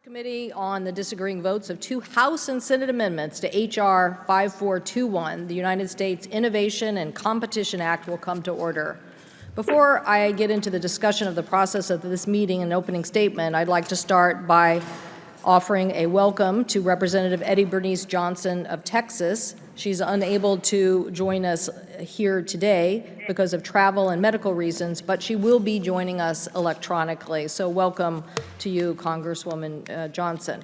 Committee on the disagreeing votes of two House and Senate amendments to H.R. 5421, the United States Innovation and Competition Act, will come to order. Before I get into the discussion of the process of this meeting and opening statement, I'd like to start by offering a welcome to Representative Eddie Bernice Johnson of Texas. She's unable to join us here today because of travel and medical reasons, but she will be joining us electronically. So welcome to you, Congresswoman Johnson.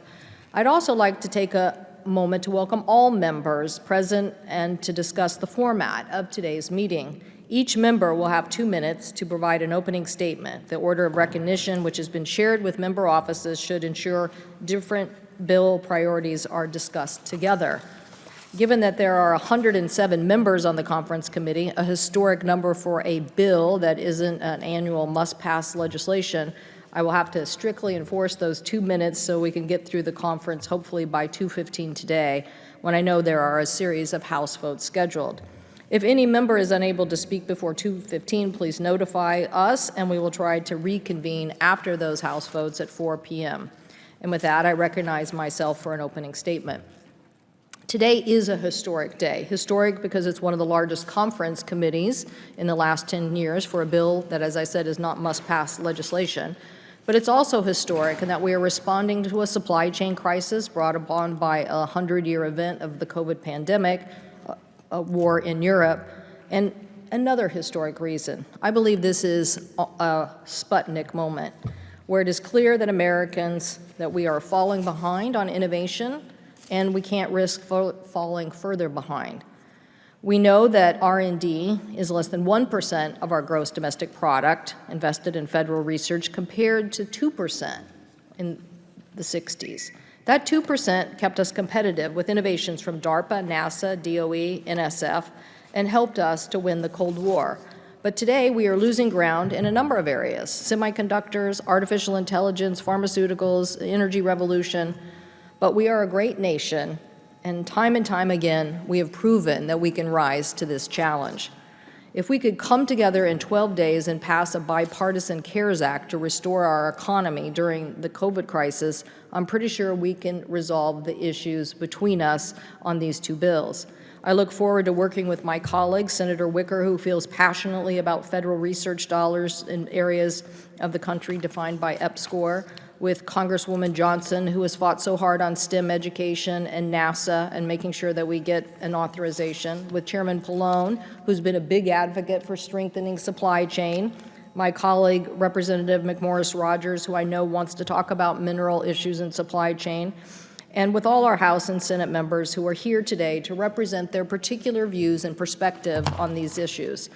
I'd also like to take a moment to welcome all members present and to discuss the format of today's meeting. Each member will have 2 minutes to provide an opening statement. The order of recognition, which has been shared with member offices, should ensure different bill priorities are discussed together. Given that there are 107 members on the conference committee, a historic number for a bill that isn't an annual must-pass legislation, I will have to strictly enforce those 2 minutes so we can get through the conference hopefully by 2:15 today, when I know there are a series of House votes scheduled. If any member is unable to speak before 2:15, please notify us, and we will try to reconvene after those House votes at 4 p.m. And with that, I recognize myself for an opening statement. Today is a historic day. Historic because it's one of the largest conference committees in the last 10 years for a bill that, as I said, is not must-pass legislation. But it's also historic in that we are responding to a supply chain crisis brought upon by a 100-year event of the COVID pandemic, a war in Europe, and another historic reason. I believe this is a Sputnik moment, where it is clear that Americans, that we are falling behind on innovation, and we can't risk falling further behind. We know that R&D is less than 1% of our gross domestic product invested in federal research compared to 2% in the 60s. That 2% kept us competitive with innovations from DARPA, NASA, DOE, NSF, and helped us to win the Cold War. But today we are losing ground in a number of areas: semiconductors, artificial intelligence, pharmaceuticals, the energy revolution. But we are a great nation, and time again, we have proven that we can rise to this challenge. If we could come together in 12 days and pass a bipartisan CARES Act to restore our economy during the COVID crisis, I'm pretty sure we can resolve the issues between us on these two bills. I look forward to working with my colleague, Senator Wicker, who feels passionately about federal research dollars in areas of the country defined by EPSCoR, with Congresswoman Johnson, who has fought so hard on STEM education and NASA and making sure that we get an authorization, with Chairman Pallone, who's been a big advocate for strengthening supply chain, my colleague, Representative McMorris Rogers, who I know wants to talk about mineral issues and supply chain, and with all our House and Senate members who are here today to represent their particular views and perspective on these issues.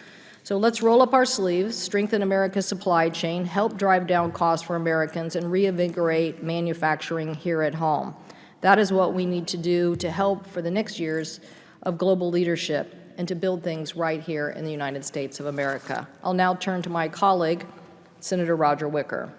So let's roll up our sleeves, strengthen America's supply chain, help drive down costs for Americans, and reinvigorate manufacturing here at home. That is what we need to do to help for the next years of global leadership and to build things right here in the United States of America. I'll now turn to my colleague, Senator Roger Wicker.